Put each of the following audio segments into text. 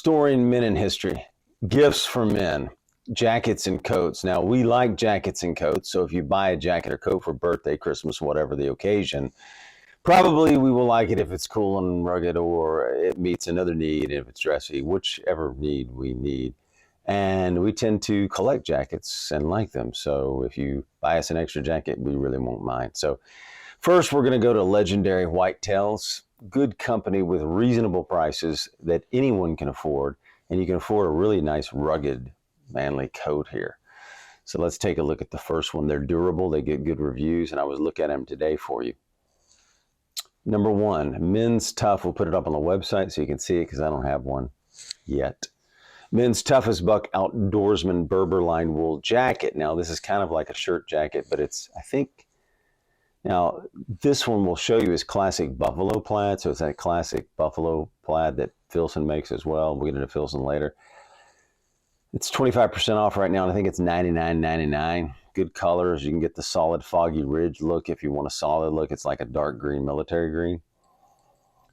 story in men in history. Gifts for men, jackets and coats. Now, we like jackets and coats, so if you buy a jacket or coat for birthday, Christmas, whatever the occasion, probably we will like it if it's cool and rugged or it meets another need if it's dressy, whichever need we need. And we tend to collect jackets and like them. So if you buy us an extra jacket, we really won't mind. So first, we're going to go to Legendary Whitetails. Good company with reasonable prices that anyone can afford. And you can afford a really nice, rugged, manly coat here. So let's take a look at the first one. They're durable. They get good reviews. And I was looking at them today for you. Number one, Men's Tough. We'll put it up on the website so you can see it because I don't have one yet. Men's Toughest Buck Outdoorsman Berber Line Wool Jacket. Now, this is kind of like a shirt jacket, but it's, I think, now this one will show you is classic buffalo plaid. So it's that classic buffalo plaid that Filson makes as well. We'll get into Filson later. It's 25% off right now, and I think it's $99.99. Good colors. You can get the solid Foggy Ridge look if you want a solid look. It's like a dark green, military green.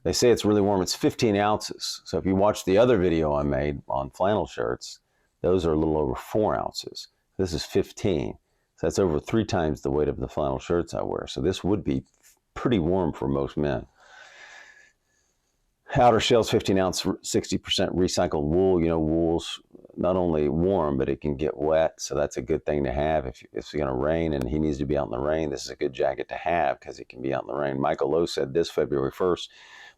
They say it's really warm. It's 15 ounces. So if you watch the other video I made on flannel shirts, those are a little over 4 ounces. This is 15. So that's over 3 times the weight of the flannel shirts I wear. So this would be pretty warm for most men. Outer shell's 15 ounce, 60% recycled wool. You know, wool's not only warm, but it can get wet. So that's a good thing to have. If it's going to rain and he needs to be out in the rain, this is a good jacket to have because it can be out in the rain. Michael Lowe said this February 1st,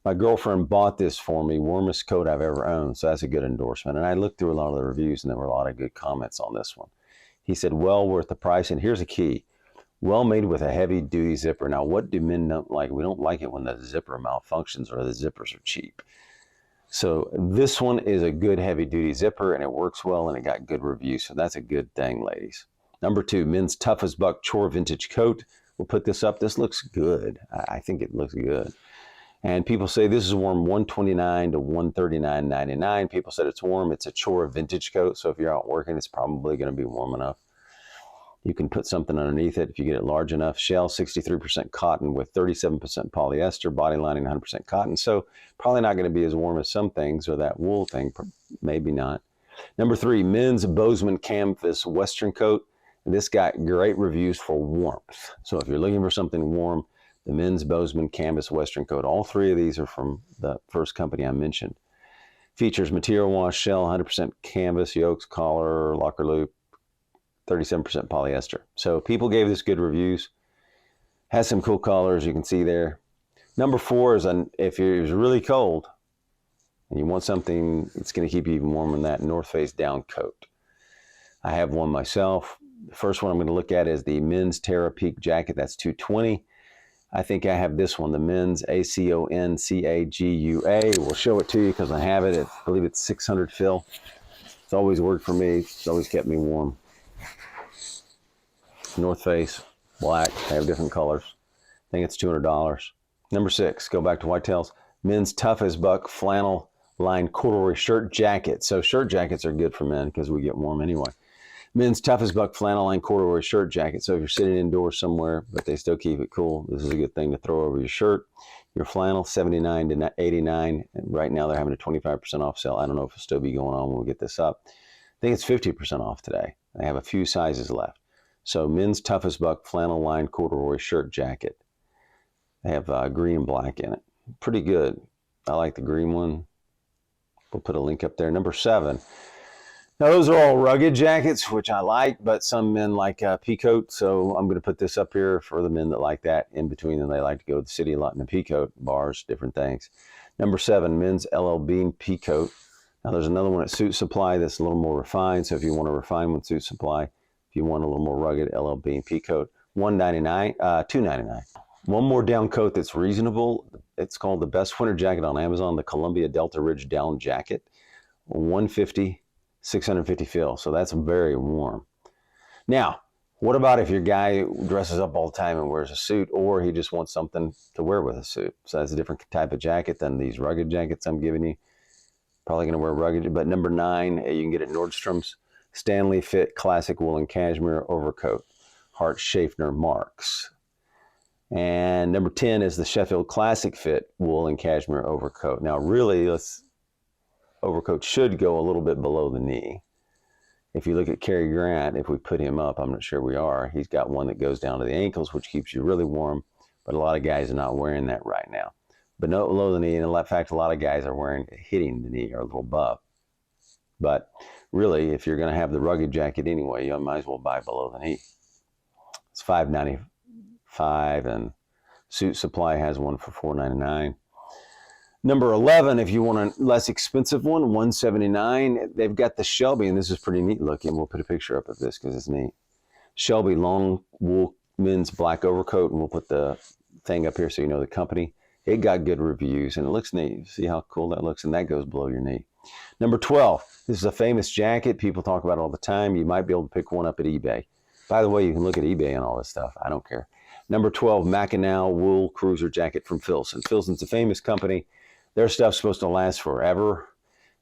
my girlfriend bought this for me, warmest coat I've ever owned. So that's a good endorsement. And I looked through a lot of the reviews and there were a lot of good comments on this one. He said, well worth the price. And here's a key. Well made with a heavy duty zipper. Now, what do men not like? We don't like it when the zipper malfunctions or the zippers are cheap. So this one is a good heavy duty zipper and it works well and it got good reviews. So that's a good thing, ladies. Number 2, Men's Toughest Buck Chore Vintage Coat. We'll put this up. This looks good. I think it looks good. And people say this is warm, $129 to $139.99. People said it's warm. It's a Chore vintage coat. So if you're out working, it's probably going to be warm enough. You can put something underneath it if you get it large enough. Shell, 63% cotton with 37% polyester. Body lining, 100% cotton. So probably not going to be as warm as some things or that wool thing. Maybe not. Number 3, Men's Bozeman Canvas Western Coat. This got great reviews for warmth. So if you're looking for something warm, the Men's Bozeman Canvas Western Coat. All 3 of these are from the first company I mentioned. Features material wash, shell, 100% canvas, yokes, collar, locker loop, 37% polyester. So people gave this good reviews. Has some cool colors you can see there. Number 4 is if it's really cold and you want something that's going to keep you even warmer than that, North Face down coat. I have one myself. The first one I'm going to look at is the Men's Terra Peak Jacket. That's $220. I think I have this one, the Men's ACONCAGUA. We'll show it to you because I have it. I believe it's 600 fill. It's always worked for me. It's always kept me warm. North Face, black. They have different colors. I think it's $200. Number 6, go back to Whitetails. Men's Toughest Buck Flannel Line Corduroy Shirt Jacket. So shirt jackets are good for men because we get warm anyway. Men's Toughest Buck Flannel Line Corduroy Shirt Jacket. So if you're sitting indoors somewhere, but they still keep it cool, this is a good thing to throw over your shirt. Your flannel, $79 to $89. And right now they're having a 25% off sale. I don't know if it'll still be going on when we get this up. I think it's 50% off today. They have a few sizes left. So Men's Toughest Buck Flannel Line Corduroy Shirt Jacket. They have green and black in it. Pretty good. I like the green one. We'll put a link up there. Number 7. Now, those are all rugged jackets, which I like, but some men like peacoat, so I'm going to put this up here for the men that like that. In between them, they like to go to the city a lot in the peacoat, bars, different things. Number 7, Men's LL Bean Peacoat. Now, there's another one at Suit Supply that's a little more refined, so if you want to refine with Suit Supply, if you want a little more rugged, LL Bean Peacoat, $299. One more down coat that's reasonable. It's called the Best Winter Jacket on Amazon, the Columbia Delta Ridge Down Jacket, $150. 650 fill, so that's very warm. Now, what about if your guy dresses up all the time and wears a suit, or he just wants something to wear with a suit? So that's a different type of jacket than these rugged jackets I'm giving you. Probably going to wear rugged, but number 9, you can get at Nordstrom's, Stanley Fit Classic Woolen Cashmere Overcoat, Hart Schaffner Marks. And number 10 is the Sheffield Classic Fit Wool and Cashmere Overcoat. Now, really, overcoat should go a little bit below the knee. If you look at Cary Grant, if we put him up, I'm not sure we are, he's got one that goes down to the ankles, which keeps you really warm, but a lot of guys are not wearing that right now. But no below the knee, and in fact, a lot of guys are wearing hitting the knee or a little above. But really, if you're going to have the rugged jacket anyway, you might as well buy below the knee. It's $5.95, and Suit Supply has one for $4.99. Number 11, if you want a less expensive one, $179. They've got the Shelby, and this is pretty neat looking. We'll put a picture up of this because it's neat. Shelby long wool men's black overcoat, and we'll put the thing up here so you know the company. It got good reviews, and it looks neat. See how cool that looks? And that goes below your knee. Number 12, this is a famous jacket. People talk about it all the time. You might be able to pick one up at eBay. By the way, you can look at eBay and all this stuff. I don't care. Number 12, Mackinac wool cruiser jacket from Filson. Filson's a famous company. Their stuff's supposed to last forever.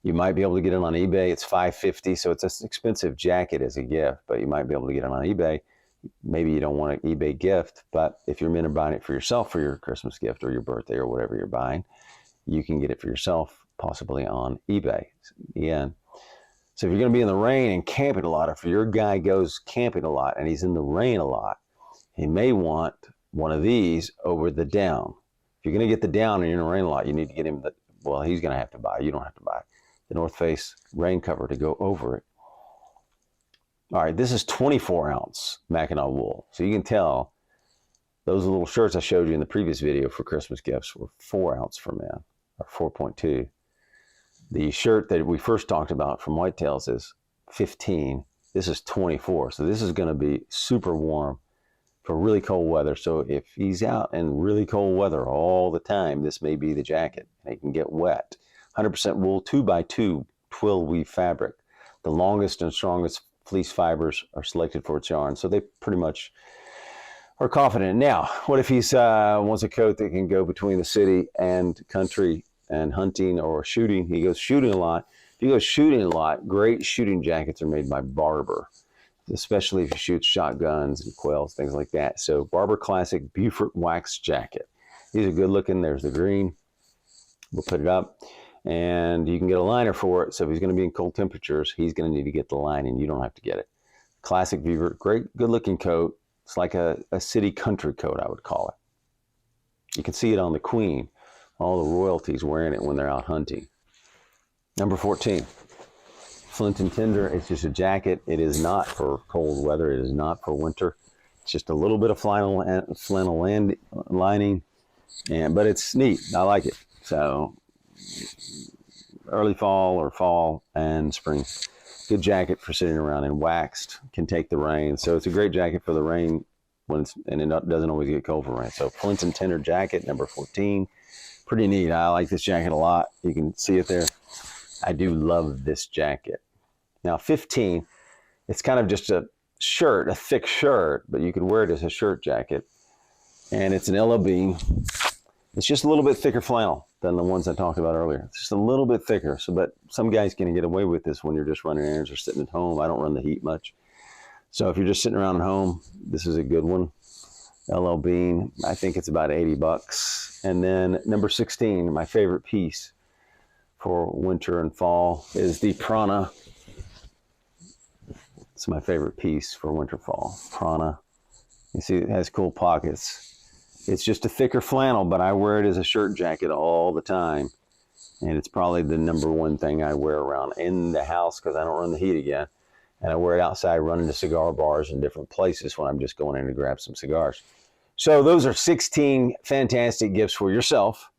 You might be able to get it on eBay. It's $5.50, so it's an expensive jacket as a gift, but you might be able to get it on eBay. Maybe you don't want an eBay gift, but if you're meant to buy it for yourself for your Christmas gift or your birthday or whatever you're buying, you can get it for yourself, possibly on eBay. Again, so if you're going to be in the rain and camping a lot, if your guy goes camping a lot and he's in the rain a lot, he may want one of these over the down. If you're going to get the down and you're in the rain a lot, you need to get him the, well, he's going to have to buy, you don't have to buy the North Face rain cover to go over it. All right, this is 24 ounce Mackinac wool. So you can tell those little shirts I showed you in the previous video for Christmas gifts were 4 ounce for men, or 4.2. The shirt that we first talked about from Whitetails is 15. This is 24. So this is going to be super warm for really cold weather. So if he's out in really cold weather all the time, this may be the jacket. And it can get wet. 100% wool, 2x2 twill weave fabric. The longest and strongest fleece fibers are selected for its yarn. So they pretty much are confident. Now, what if he's wants a coat that can go between the city and country and hunting or shooting? He goes shooting a lot. If he goes shooting a lot, great shooting jackets are made by Barber, especially if you shoot shotguns and quails, things like that. So Barber Classic Beaufort Wax Jacket. These are good looking. There's the green. We'll put it up. And you can get a liner for it. So if he's going to be in cold temperatures, he's going to need to get the lining. You don't have to get it. Classic Beaufort, great, good looking coat. It's like a city country coat, I would call it. You can see it on the Queen. All the royalties wearing it when they're out hunting. Number 14, Flint and Tinder. It's just a jacket. It is not for cold weather. It is not for winter. It's just a little bit of flannel lining, but it's neat. I like it. So early fall or fall and spring. Good jacket for sitting around, and waxed, can take the rain. So it's a great jacket for the rain and it doesn't always get cold for rain. So Flint and Tinder jacket, number 14. Pretty neat. I like this jacket a lot. You can see it there. I do love this jacket. Now 15, it's kind of just a shirt, a thick shirt, but you could wear it as a shirt jacket. And it's an LOB. It's just a little bit thicker flannel than the ones I talked about earlier. It's just a little bit thicker. So, but some guys can get away with this when you're just running errands or sitting at home. I don't run the heat much. So if you're just sitting around at home, this is a good one. LL Bean, I think it's about $80. And then number 16, my favorite piece for winter and fall is the Prana. It's my favorite piece for winter, fall. Prana. You see it has cool pockets. It's just a thicker flannel, but I wear it as a shirt jacket all the time. And it's probably the number one thing I wear around in the house because I don't run the heat again. And I wear it outside running to cigar bars and different places when I'm just going in to grab some cigars. So those are 16 fantastic gifts for yourself,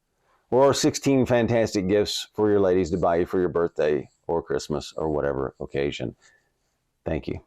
or 16 fantastic gifts for your ladies to buy you for your birthday or Christmas or whatever occasion. Thank you.